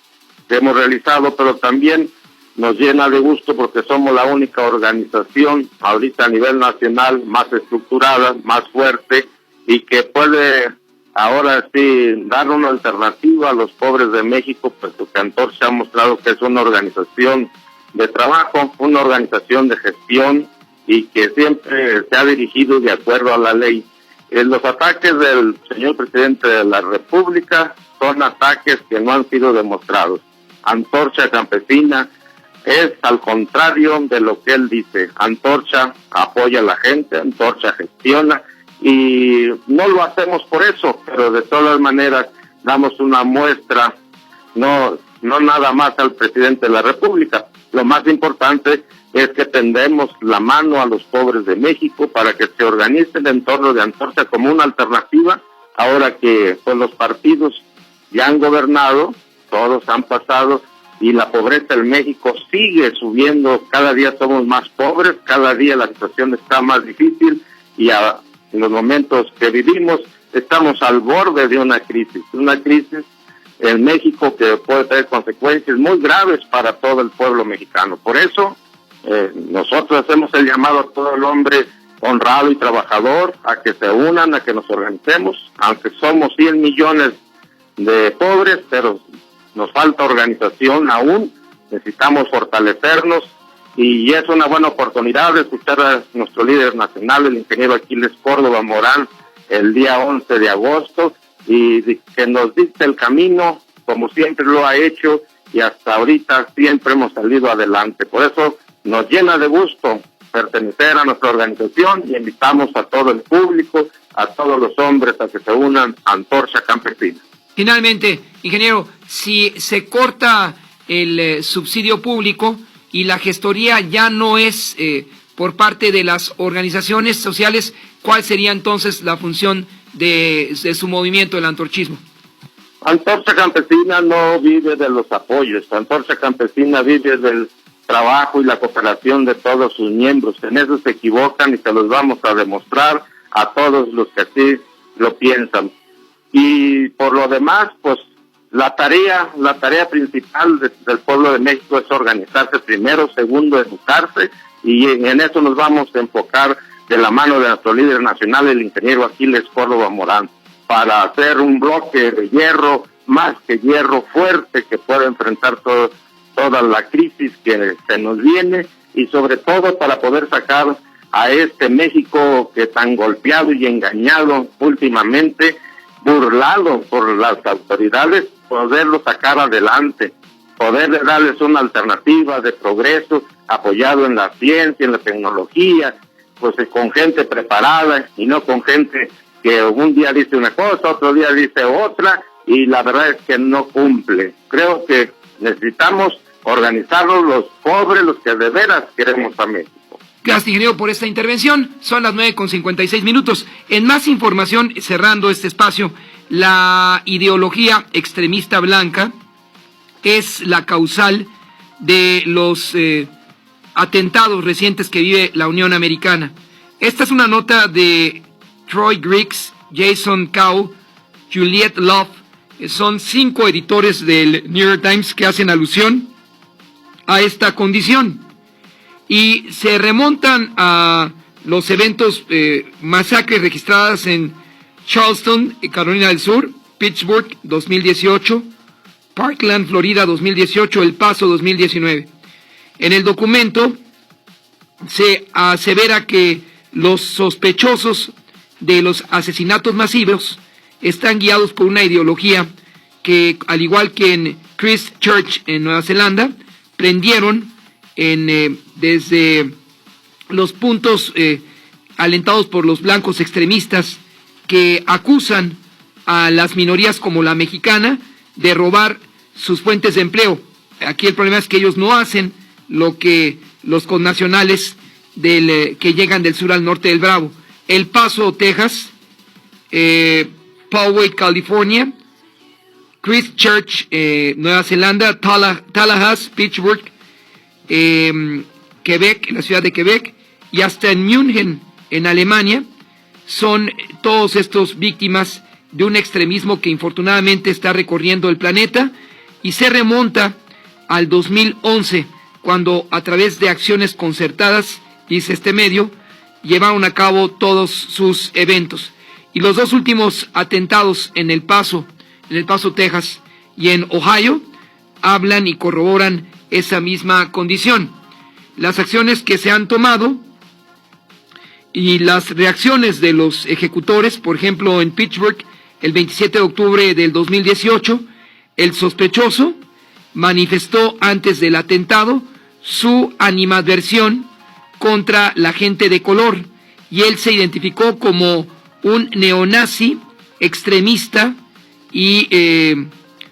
que hemos realizado, pero también nos llena de gusto porque somos la única organización ahorita a nivel nacional más estructurada, más fuerte y que puede ahora sí dar una alternativa a los pobres de México, puesto que Antorcha ha mostrado que es una organización de trabajo, una organización de gestión y que siempre se ha dirigido de acuerdo a la ley. Los ataques del señor presidente de la República son ataques que no han sido demostrados. Antorcha Campesina es al contrario de lo que él dice. Antorcha apoya a la gente, Antorcha gestiona y no lo hacemos por eso, pero de todas maneras damos una muestra, no nada más al presidente de la República. Lo más importante es que tendemos la mano a los pobres de México para que se organicen en torno de Antorcha como una alternativa, ahora que pues, los partidos ya han gobernado, todos han pasado, y la pobreza en México sigue subiendo, cada día somos más pobres, cada día la situación está más difícil, y en los momentos que vivimos estamos al borde de una crisis en México que puede tener consecuencias muy graves para todo el pueblo mexicano. Por eso, nosotros hacemos el llamado a todo el hombre honrado y trabajador a que se unan, a que nos organicemos, aunque somos 100 millones de pobres, pero nos falta organización aún, necesitamos fortalecernos y es una buena oportunidad de escuchar a nuestro líder nacional, el ingeniero Aquiles Córdoba Morán, el día 11 de agosto y que nos dicte el camino, como siempre lo ha hecho y hasta ahorita siempre hemos salido adelante. Por eso nos llena de gusto pertenecer a nuestra organización y invitamos a todo el público, a todos los hombres a que se unan a Antorcha Campesina. Finalmente, ingeniero, si se corta el subsidio público y la gestoría ya no es por parte de las organizaciones sociales, ¿cuál sería entonces la función de su movimiento, el antorchismo? Antorcha Campesina no vive de los apoyos, Antorcha Campesina vive del trabajo y la cooperación de todos sus miembros. En eso se equivocan y se los vamos a demostrar a todos los que así lo piensan. Y por lo demás, pues la tarea principal del pueblo de México es organizarse primero, segundo, educarse, y en eso nos vamos a enfocar de la mano de nuestro líder nacional, el ingeniero Aquiles Córdoba Morán, para hacer un bloque de hierro, más que hierro, fuerte, que pueda enfrentar toda la crisis que se nos viene, y sobre todo para poder sacar a este México que tan golpeado y engañado últimamente, burlado por las autoridades, poderlo sacar adelante, poder darles una alternativa de progreso apoyado en la ciencia, en la tecnología, pues con gente preparada y no con gente que un día dice una cosa, otro día dice otra y la verdad es que no cumple. Creo que necesitamos organizarnos los pobres, los que de veras queremos a México. Gracias, ingeniero, por esta intervención. Son las 9:56. En más información, cerrando este espacio, la ideología extremista blanca es la causal de los atentados recientes que vive la Unión Americana. Esta es una nota de Troy Griggs, Jason Cow, Juliette Love. Son 5 editores del New York Times que hacen alusión a esta condición. Y se remontan a los eventos, masacres registradas en Charleston, Carolina del Sur, Pittsburgh 2018, Parkland, Florida 2018, El Paso 2019. En el documento se asevera que los sospechosos de los asesinatos masivos están guiados por una ideología que, al igual que en Christchurch, en Nueva Zelanda, prendieron desde los puntos alentados por los blancos extremistas que acusan a las minorías como la mexicana de robar sus fuentes de empleo. Aquí el problema es que ellos no hacen lo que los connacionales que llegan del sur al norte del Bravo. El Paso, Texas, Poway, California, Christchurch, Nueva Zelanda, Tallahassee, Pittsburgh, Quebec, la ciudad de Quebec, y hasta en München, en Alemania, son todos estos víctimas de un extremismo que infortunadamente está recorriendo el planeta y se remonta al 2011, cuando a través de acciones concertadas, dice este medio, llevaron a cabo todos sus eventos. Y los dos últimos atentados en El Paso, Texas y en Ohio, hablan y corroboran esa misma condición. Las acciones que se han tomado y las reacciones de los ejecutores, por ejemplo, en Pittsburgh, el 27 de octubre del 2018, el sospechoso manifestó antes del atentado su animadversión contra la gente de color, y él se identificó como un neonazi, extremista y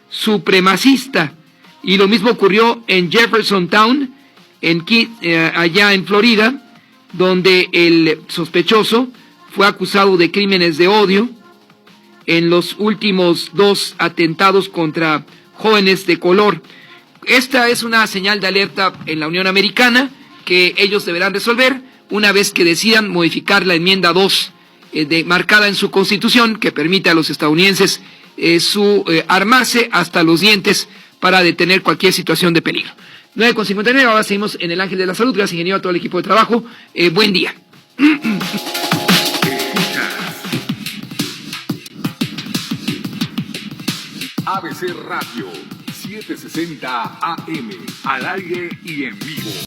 supremacista. Y lo mismo ocurrió en Jeffersontown, allá en Florida, donde el sospechoso fue acusado de crímenes de odio en los últimos 2 atentados contra jóvenes de color. Esta es una señal de alerta en la Unión Americana que ellos deberán resolver una vez que decidan modificar la enmienda 2 marcada en su Constitución, que permite a los estadounidenses armarse hasta los dientes para detener cualquier situación de peligro. 9:59, ahora seguimos en el Ángel de la Salud. Gracias, ingeniero, a todo el equipo de trabajo. Buen día. ABC Radio, 760 AM, al aire y en vivo.